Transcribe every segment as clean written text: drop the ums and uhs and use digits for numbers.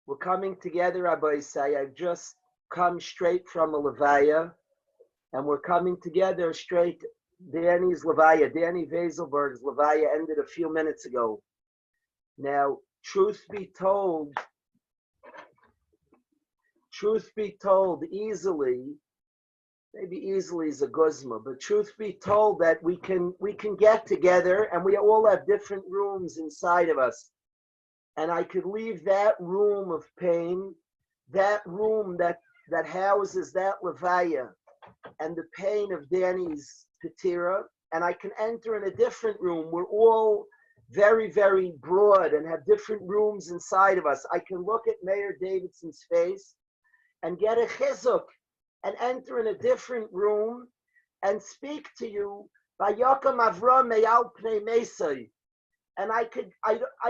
We're coming together, Rabbi say. I've just come straight from a Levaya, and we're coming together straight. Danny's Levaya, Danny Vaiselberg's Levaya ended a few minutes ago. Now, truth be told, easily, maybe easily is a guzma, but truth be told that we can get together, and we all have different rooms inside of us. And I could leave that room of pain, that room that houses that Levaya and the pain of Danny's Petira, and I can enter in a different room. We're all very, very broad and have different rooms inside of us. I can look at Mayor Davidson's face and get a chizuk and enter in a different room and speak to you by Yokam Avram Meyal Pnei Mesai. And I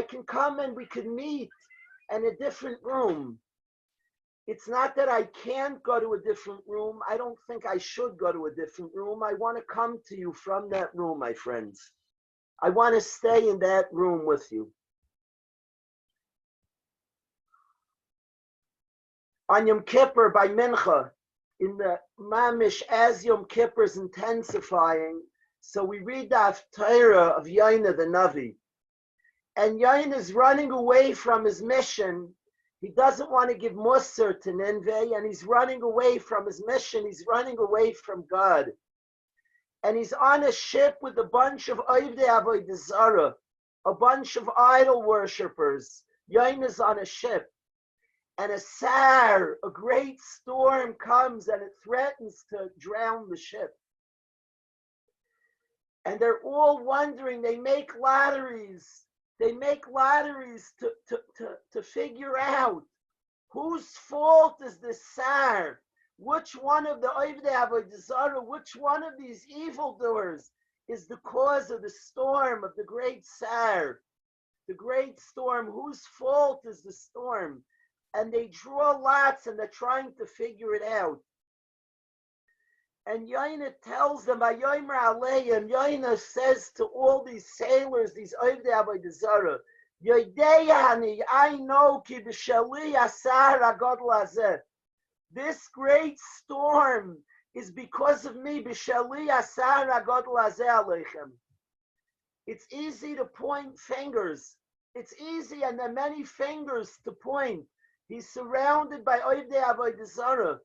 can come and we could meet in a different room. It's not that I can't go to a different room. I don't think I should go to a different room. I want to come to you from that room, my friends. I want to stay in that room with you. On Yom Kippur by Mincha, in the Mamish, as Yom Kippur is intensifying, so we read the Haftarah of Yaina the Navi. And Yain is running away from his mission. He doesn't want to give Musar to Nineveh, and he's running away from his mission. He's running away from God. And he's on a ship with a bunch of Oivdei Avodah Zarah, a bunch of idol worshippers. Yain is on a ship. And a great storm comes, and it threatens to drown the ship. And they're all wondering, they make lotteries to figure out whose fault is this sar, which one of the Oivdei Avodah Zarah, which one of these evildoers is the cause of the storm, of the great sar, the great storm, whose fault is the storm? And they draw lots and they're trying to figure it out. And Yaina tells them, Vayomer Aleim, Yaina says to all these sailors, these Oivdei Avodah Zarah, Yodeyani, I know ki b'shali asar hagadol hazeh. This great storm is because of me, b'shali asar hagadol hazeh aleichem. It's easy to point fingers. It's easy, and there are many fingers to point. He's surrounded by Oivdei Avodah Zarah.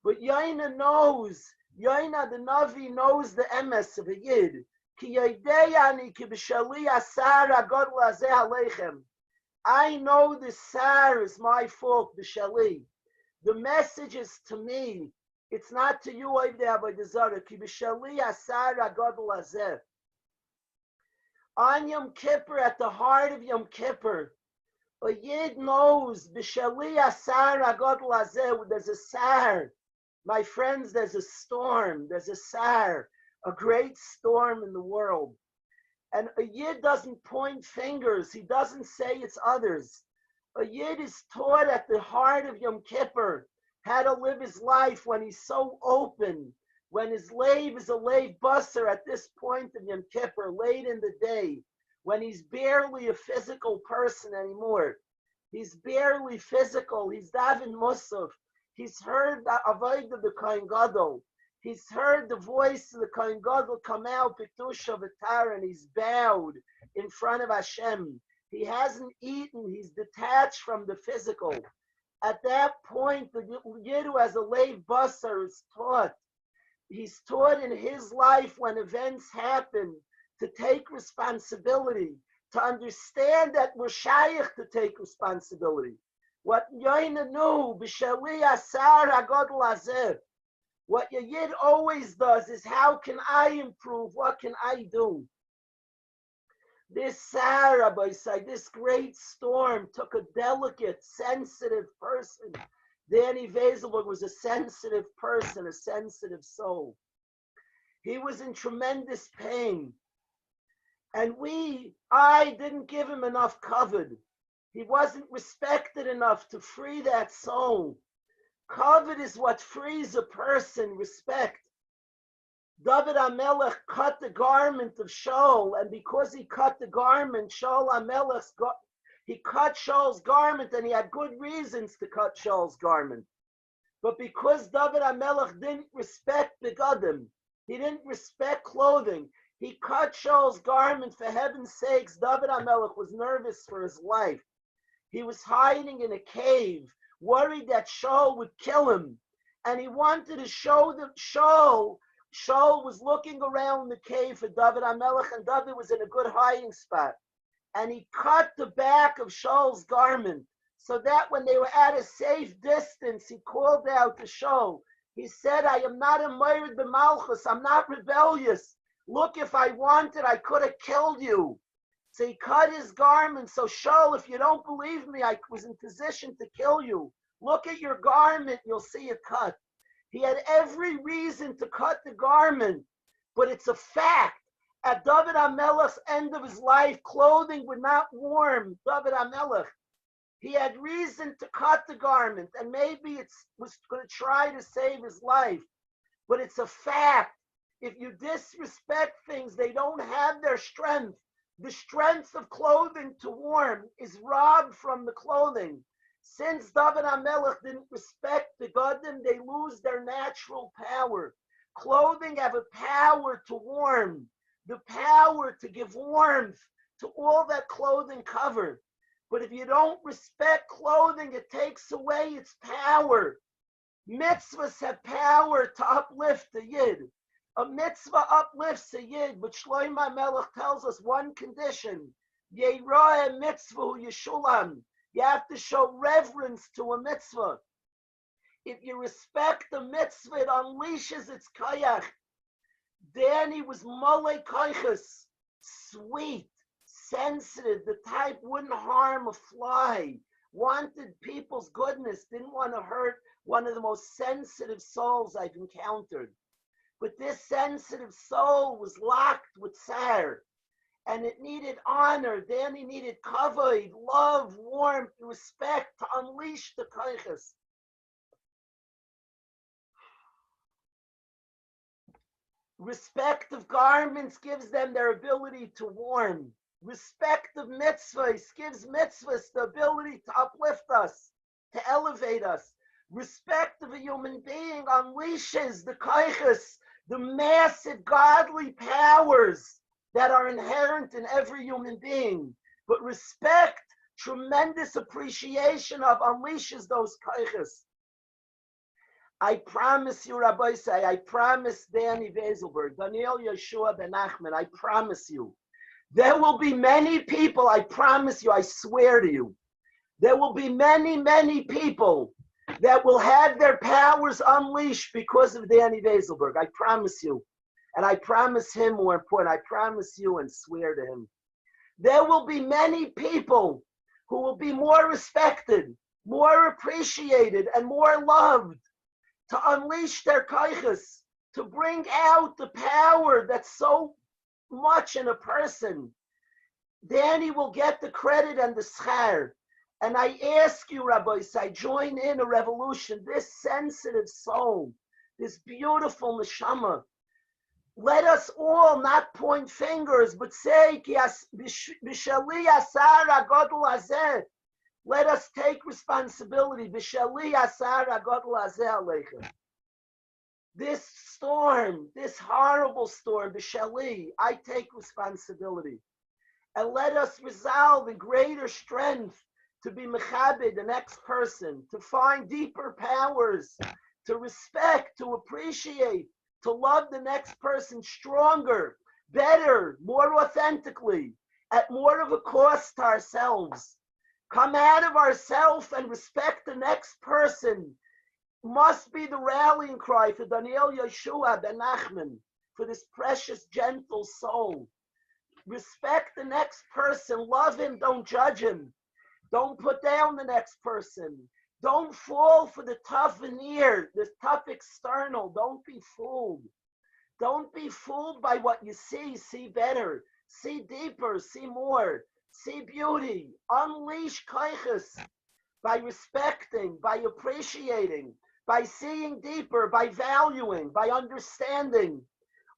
But Yaina knows, Yaina the Navi knows the emes of a Yid. Ki yodeyani ki b'shali asar hagadol hazeh aleichem. I know the sar is my fault, b'shali. The message is to me. It's not to you, Oivdei Avodah Zarah. Ki b'shali asar hagadol hazeh. On Yom Kippur, at the heart of Yom Kippur, a Yid knows b'shali asar hagadol hazeh. There's a sar. My friends, there's a storm, there's a sar, a great storm in the world. And a Yid doesn't point fingers, he doesn't say it's others. A Yid is taught at the heart of Yom Kippur how to live his life when he's so open, when his lave is a lave busser at this point of Yom Kippur, late in the day, when he's barely a physical person anymore. He's barely physical, he's Davin Musaf. He's heard the avodah of the Kohen Gadol. He's heard the voice of the Kohen Gadol come out, Petusha V'tar, and he's bowed in front of Hashem. He hasn't eaten. He's detached from the physical. At that point, the Yid who has a leiv basar is taught. He's taught in his life when events happen to take responsibility, to understand that we're shaykh to take responsibility. What Yaina knew, b'shali asar hagadol hazeh. What your Yid always does is, how can I improve? What can I do? This sar, Rabbi said, this great storm took a delicate, sensitive person. Danny Vaiselberg was a sensitive person, a sensitive soul. He was in tremendous pain. And I didn't give him enough kavod. He wasn't respected enough to free that soul. Kavod is what frees a person, respect. David HaMelech cut the garment of Shaul, and because he cut the garment, Shaul HaMelech He cut Shaul's garment, and he had good reasons to cut Shaul's garment. But because David HaMelech didn't respect begadim, he didn't respect clothing, he cut Shaul's garment. For heaven's sakes, David HaMelech was nervous for his life. He was hiding in a cave, worried that Shaul would kill him. And he wanted to show them Shaul was looking around the cave for David HaMelech, and David was in a good hiding spot. And he cut the back of Shaul's garment, so that when they were at a safe distance, he called out to Shaul. He said, I am not a moirid b'malchus, I'm not rebellious. Look, if I wanted, I could have killed you. So he cut his garment. So Shaul, if you don't believe me, I was in position to kill you. Look at your garment, you'll see it cut. He had every reason to cut the garment, but it's a fact. At David HaMelech's end of his life, clothing would not warm David HaMelech. He had reason to cut the garment, and maybe it was going to try to save his life. But it's a fact. If you disrespect things, they don't have their strength. The strength of clothing to warm is robbed from the clothing. Since David HaMelech didn't respect the Godim, they lose their natural power. Clothing have a power to warm, the power to give warmth to all that clothing covered. But if you don't respect clothing, it takes away its power. Mitzvahs have power to uplift the Yid. A mitzvah uplifts a Yid, but Shlomo Melech tells us one condition. Yeroeh mitzvah yeshulam. You have to show reverence to a mitzvah. If you respect the mitzvah, it unleashes its koyach. Danny was molei koiches, sweet, sensitive, the type wouldn't harm a fly, wanted people's goodness, didn't want to hurt, one of the most sensitive souls I've encountered. But this sensitive soul was locked with tsar, and it needed honor. Danny needed kavod, love, warmth, respect to unleash the koiches. Respect of garments gives them their ability to warm. Respect of mitzvahs gives mitzvahs the ability to uplift us, to elevate us. Respect of a human being unleashes the koiches, the massive godly powers that are inherent in every human being. But respect, tremendous appreciation of, unleashes those koiches. I promise you, Rabbi say, I promise Danny Vaiselberg, Daniel Yeshua Ben Achman, I promise you, there will be many people, I promise you, I swear to you, there will be many, many people that will have their powers unleashed because of Danny Vaiselberg. I promise you. And I promise him, more important, I promise you and swear to him. There will be many people who will be more respected, more appreciated, and more loved to unleash their koiches, to bring out the power that's so much in a person. Danny will get the credit and the schar. And I ask you, Rabbi, I join in a revolution, this sensitive soul, this beautiful neshama. Let us all not point fingers, but say, let us take responsibility. This storm, this horrible storm, I take responsibility. And let us resolve in greater strength to be mechabed the next person, to find deeper powers, to respect, to appreciate, to love the next person stronger, better, more authentically, at more of a cost to ourselves. Come out of ourselves and respect the next person must be the rallying cry for Daniel Yeshua Ben Achman, for this precious, gentle soul. Respect the next person, love him, don't judge him. Don't put down the next person. Don't fall for the tough veneer, the tough external. Don't be fooled. Don't be fooled by what you see. See better, see deeper, see more, see beauty. Unleash koiches by respecting, by appreciating, by seeing deeper, by valuing, by understanding.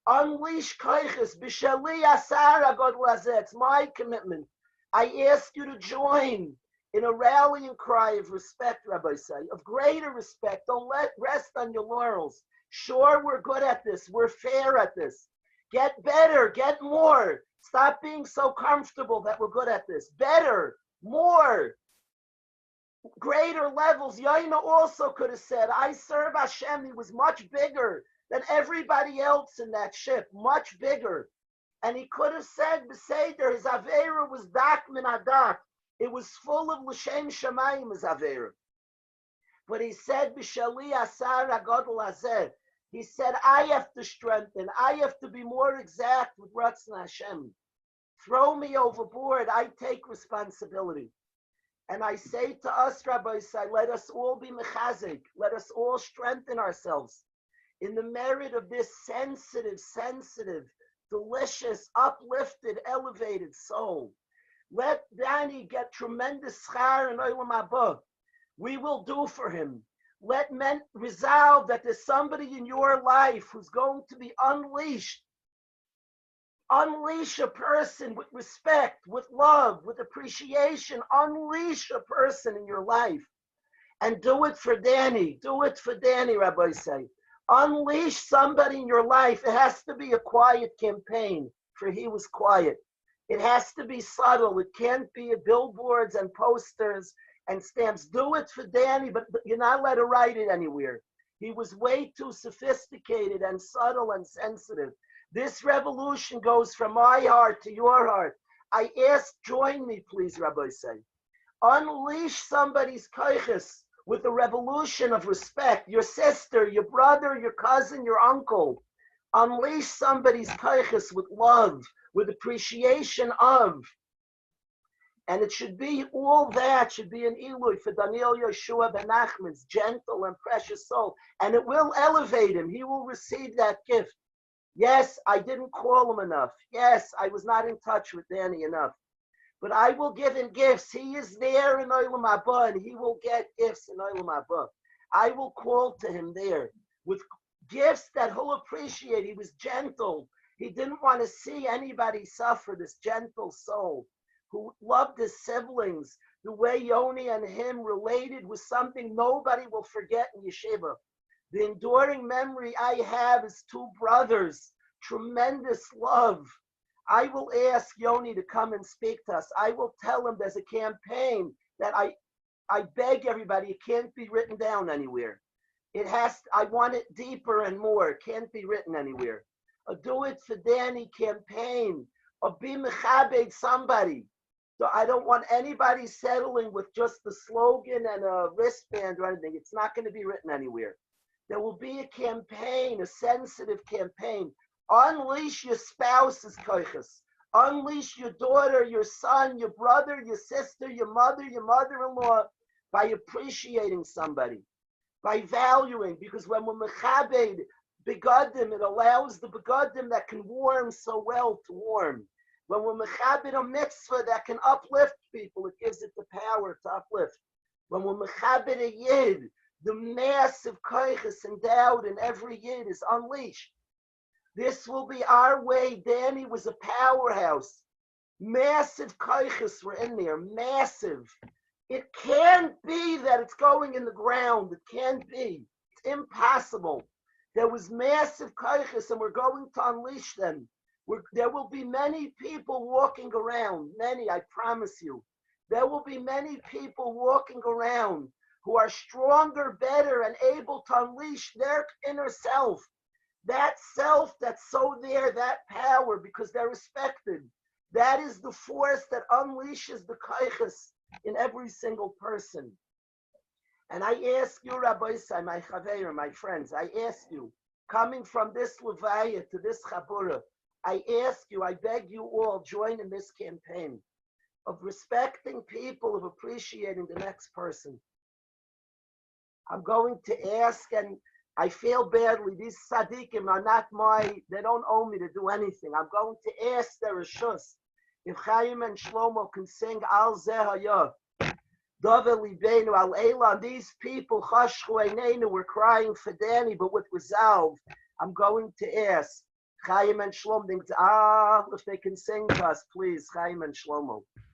Unleash koiches. B'shali asar agod lazeh. It's my commitment. I ask you to join in a rallying cry of respect, Rabbi say, of greater respect. Don't rest on your laurels. Sure, we're good at this. We're fair at this. Get better, get more. Stop being so comfortable that we're good at this. Better, more, greater levels. Yaina also could have said, I serve Hashem. He was much bigger than everybody else in that ship, much bigger. And he could have said, Beseder, his Avera was dak min adak. It was full of l'shem shamayim, his Avera. But he said, B'shali asar agadol hazeh. He said, I have to strengthen. I have to be more exact with Ratzon Hashem. Throw me overboard. I take responsibility. And I say to us, Rabbi, let us all be mechazik. Let us all strengthen ourselves in the merit of this sensitive, delicious, uplifted, elevated soul. Let Danny get tremendous schar in Olam Haba. We will do for him. Let men resolve that there's somebody in your life who's going to be unleashed. Unleash a person with respect, with love, with appreciation. Unleash a person in your life. And do it for Danny. Do it for Danny, Rabbi say. Unleash somebody in your life. It has to be a quiet campaign, for he was quiet. It has to be subtle. It can't be billboards and posters and stamps. Do it for Danny, but you're not allowed to write it anywhere. He was way too sophisticated and subtle and sensitive. This revolution goes from my heart to your heart. I ask, join me, please, Rabbi say. Unleash somebody's koiches with a revolution of respect. Your sister, your brother, your cousin, your uncle. Unleash somebody's koiches with love, with appreciation of. And it should be all that, should be an Eloi for Daniel Yeshua ben Nachman's gentle and precious soul. And it will elevate him. He will receive that gift. Yes, I didn't call him enough. Yes, I was not in touch with Danny enough. But I will give him gifts. He is there in Olam Haba, and he will get gifts in Olam Haba. I will call to him there with gifts that he'll appreciate. He was gentle. He didn't want to see anybody suffer, this gentle soul who loved his siblings. The way Yoni and him related was something nobody will forget in Yeshiva. The enduring memory I have is two brothers, tremendous love. I will ask Yoni to come and speak to us. I will tell him there's a campaign that I beg everybody, it can't be written down anywhere. I want it deeper and more. It can't be written anywhere. A Do It for Danny campaign. Or be mechabed somebody. So I don't want anybody settling with just the slogan and a wristband or anything. It's not going to be written anywhere. There will be a campaign, a sensitive campaign. Unleash your spouse's koiches. Unleash your daughter, your son, your brother, your sister, your mother-in-law by appreciating somebody, by valuing. Because when we're mechabed begadim, it allows the begadim that can warm so well to warm. When we're mechabed a mitzvah that can uplift people, it gives it the power to uplift. When we're mechabed a yid, the massive koiches endowed in every yid is unleashed. This will be our way. Danny was a powerhouse. Massive koiches were in there, massive. It can't be that it's going in the ground. It can't be. It's impossible. There was massive koiches, and we're going to unleash them. There will be many people walking around. Many, I promise you. There will be many people walking around who are stronger, better, and able to unleash their inner self. That self that's so there, that power, because they're respected. That is the force that unleashes the koiches in every single person. And I ask you, Rabbi Sai, my chaveir, my friends, I ask you, coming from this Levaya to this Chabura, I ask you, I beg you all, join in this campaign of respecting people, of appreciating the next person. I'm going to ask, and I feel badly, these tzaddikim are not they don't owe me to do anything. I'm going to ask their reshus. If Chaim and Shlomo can sing Al Zeh Hayah, Dove Libeinu Al Eila, these people, Chashchu Einenu, were crying for Danny, but with resolve. I'm going to ask Chaim and Shlomo, if they can sing to us, please, Chaim and Shlomo.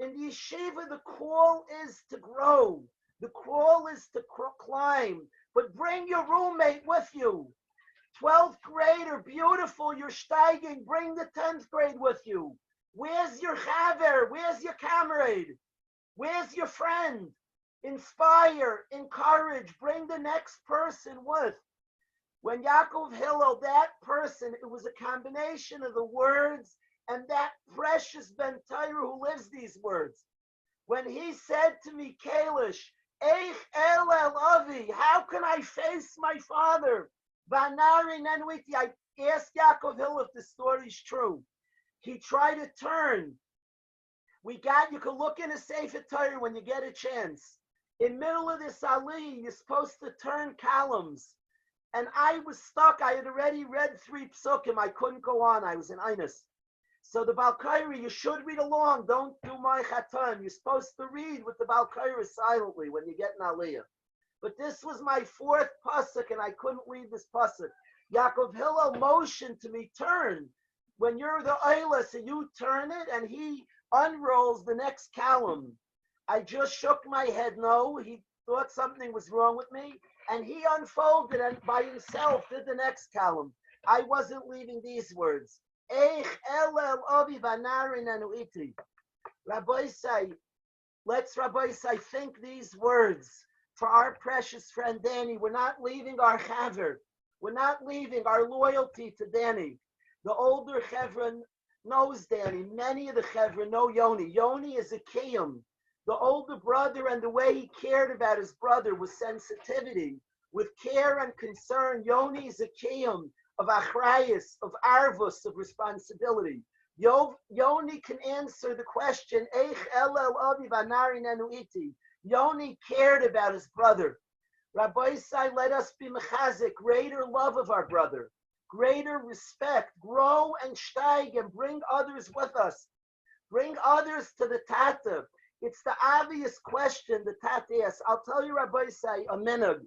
In the yeshiva, the call is to grow. The call is to climb. But bring your roommate with you. 12th grader, beautiful, you're steiging. Bring the 10th grade with you. Where's your chaver? Where's your comrade? Where's your friend? Inspire, encourage, bring the next person with. When Yaakov Hillel, that person, it was a combination of the words and that precious Ben Torah who lives these words. When he said to me, Kalish, Eich El El Avi, how can I face my father? Vanari Nenwiti, I asked Yaakov Hillel if the story's true. He tried to turn. You can look in a Sefer Torah when you get a chance. In middle of this Ali, you're supposed to turn columns. And I was stuck. I had already read 3 psukim. I couldn't go on. I was in Einus. So the Balkairi, you should read along. Don't do my chatan. You're supposed to read with the Balkairi silently when you get an Aliyah. But this was my 4th pasuk, and I couldn't read this pasuk. Yaakov Hillel motioned to me, turn. When you're the Eila, so you turn it, and he unrolls the next column. I just shook my head no. He thought something was wrong with me, and he unfolded and by himself did the next column. I wasn't leaving these words. Eich elel avi vanarin anuiti. Rabbi say, let's Rabbi say, think these words for our precious friend Danny. We're not leaving our chaver. We're not leaving our loyalty to Danny. The older chevron knows Danny. Many of the chevron know Yoni. Yoni is a kiyum. The older brother, and the way he cared about his brother with sensitivity, with care and concern. Yoni is a kiyum of achrayus, of arvus, of responsibility. Yoni can answer the question, Eich elel avi v'nari nenu iti. Yoni cared about his brother. Rabbi say, let us be mechazik, greater love of our brother, greater respect, grow and steig and bring others with us. Bring others to the tata. It's the obvious question the tata asks. I'll tell you, Rabbi say, a minhag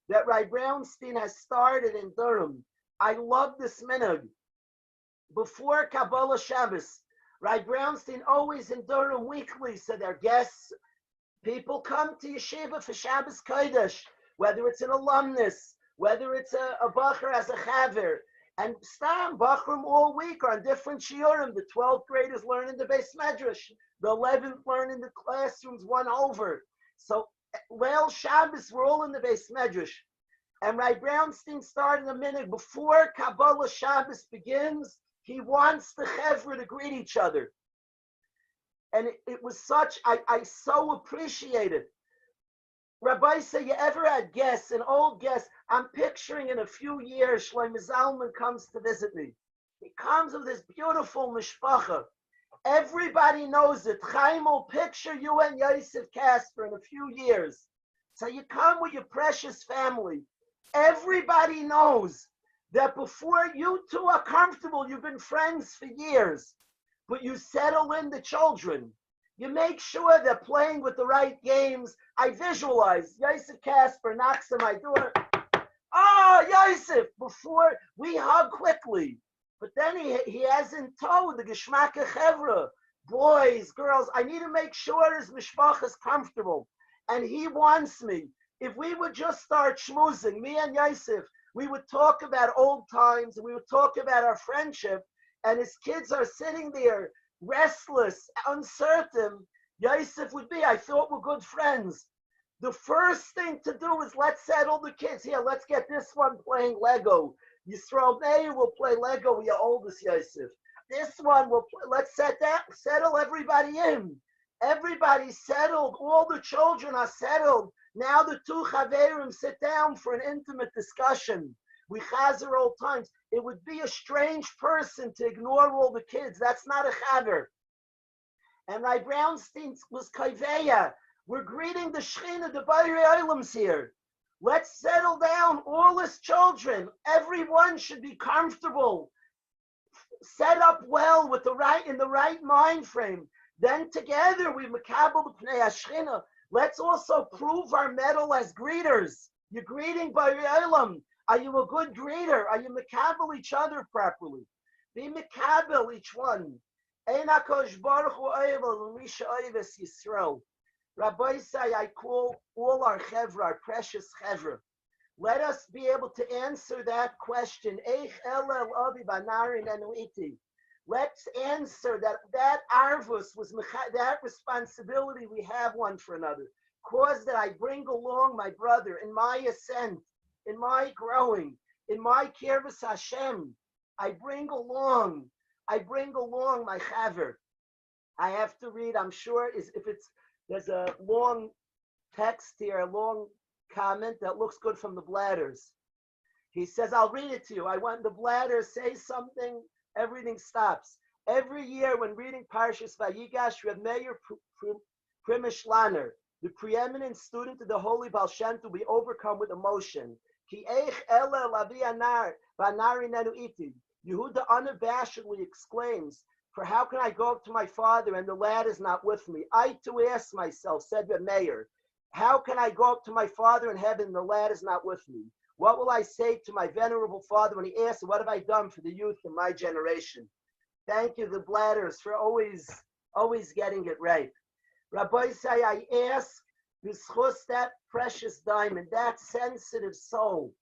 that Rabbi Brownstein has started in Durham. I love this minhag. Before Kabbalah Shabbos, Rabbi Brownstein always in Durham weekly, so their guests, people come to yeshiva for Shabbos Kodesh, whether it's an alumnus, whether it's a bacher as a chaver, and stam bachrim all week are on different shiurim. The 12th graders learn in the Beis Medrash, the 11th learn in the classrooms one over. So, well, Shabbos, we're all in the Beis Medrash. And Rabbi Brownstein started a minute before Kabbalah Shabbos begins. He wants the chevra to greet each other. And it was such, I so appreciate it. Rabbi say, you ever had guests, an old guest? I'm picturing in a few years, Shlomo Zalman comes to visit me. He comes with this beautiful mishpacha. Everybody knows it. Chaim will picture you and Yosef Kasper in a few years. So you come with your precious family. Everybody knows that before you two are comfortable, you've been friends for years, but you settle in the children. You make sure they're playing with the right games. I visualize Yosef Kasper knocks on my door. Oh, Yosef, before we hug quickly. But then he has in tow the Geschmacke Chevra, boys, girls. I need to make sure his mishpach is comfortable. And he wants me. If we would just start schmoozing, me and Yosef, we would talk about old times, and we would talk about our friendship, and his kids are sitting there restless, uncertain. Yosef would be, I thought we're good friends. The first thing to do is let's settle the kids. Here, let's get this one playing Lego. Yisrael Meir will play Lego with your oldest Yosef. This one will play, let's settle everybody in. Everybody's settled. All the children are settled. Now the two chaverim sit down for an intimate discussion. We chazer old times. It would be a strange person to ignore all the kids. That's not a chaver. And Rabbi Brownstein was kaiveya. We're greeting the Shechina, the Bayrei Oilams here. Let's settle down, all his children. Everyone should be comfortable, set up well with in the right mind frame. Then together we makabel b'pnei Shechina. Let's also prove our mettle as greeters. You're greeting Bayrei Olam. Are you a good greeter? Are you makabel each other properly? Be makabel each one. Ein HaKadosh Baruch Hu oivel l'misha oives Yisrael. Rabbi say, I call all our chevra, our precious chevra. Let us be able to answer that question. Let's answer that arvus was that responsibility we have one for another. Cause that I bring along my brother in my ascent, in my growing, in my kirvus Hashem. I bring along my chaver. I have to read, I'm sure, there's a long text here, a long comment that looks good from the Bladders. He says, I'll read it to you. I want the Bladders say something, everything stops. Every year when reading Parshas Vayigash, Reb Meir Primish Laner, the preeminent student of the Holy Baal Shem Tov, we overcome with emotion. Ki eich ele lavi anar v'anari nenu iti. Yehuda unabashedly exclaims, for how can I go up to my father and the lad is not with me? I too ask myself, said Reb Meir, how can I go up to my father in heaven and the lad is not with me? What will I say to my venerable father when he asks, what have I done for the youth in my generation? Thank you, the Bladders, for always getting it right. Rabbi say, I ask, b'schus that precious diamond, that sensitive soul,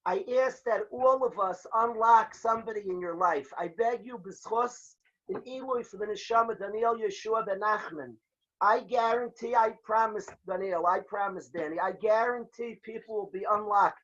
I ask that all of us unlock somebody in your life. I beg you, b'schus, in Eloi for the neshama, Daniel Yeshua ben Nachman. I guarantee, I promise, Daniel, I promise, Danny, I guarantee people will be unlocked,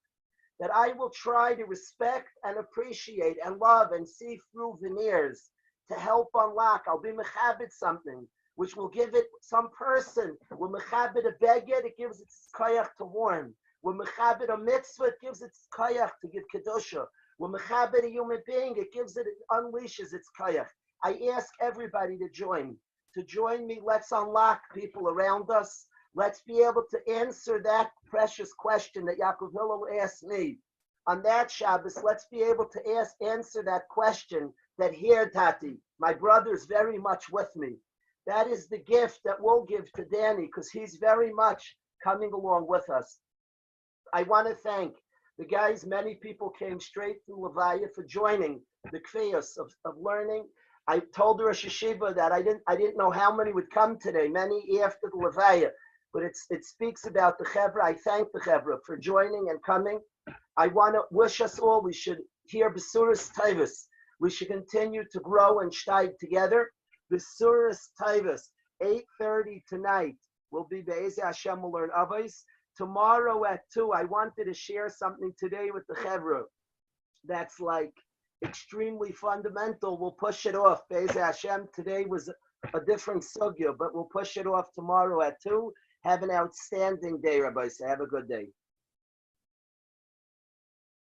that I will try to respect and appreciate and love and see through veneers to help unlock. I'll be mechabit something, which will give it some person. When mechabit a beged, it gives its koyach to warm. When mechabit a mitzvah, it gives its koyach to give kedusha. When mechabit a human being, it unleashes its koyach. I ask everybody to join me. Let's unlock people around us. Let's be able to answer that precious question that Yaakov Hillel asked me. On that Shabbos, let's be able to answer that question that here, Tati, my brother's very much with me. That is the gift that we'll give to Danny because he's very much coming along with us. I want to thank the guys. Many people came straight through Levaya for joining the kfiyos of learning. I told the Rosh Hashiva that I didn't know how many would come today, many after the Levaya, but it speaks about the Chevra. I thank the Chevra for joining and coming. I want to wish us all, we should hear Besuras Taivas. We should continue to grow and steig together. Besuras Taivas, 8:30 tonight will be Be'ezeh Hashem, will learn Avos. Tomorrow at 2, I wanted to share something today with the Chevra that's like extremely fundamental. We'll push it off. Be'ezeh Hashem, today was a different sugya, but we'll push it off tomorrow at 2. Have an outstanding day, Rabbi. Have a good day.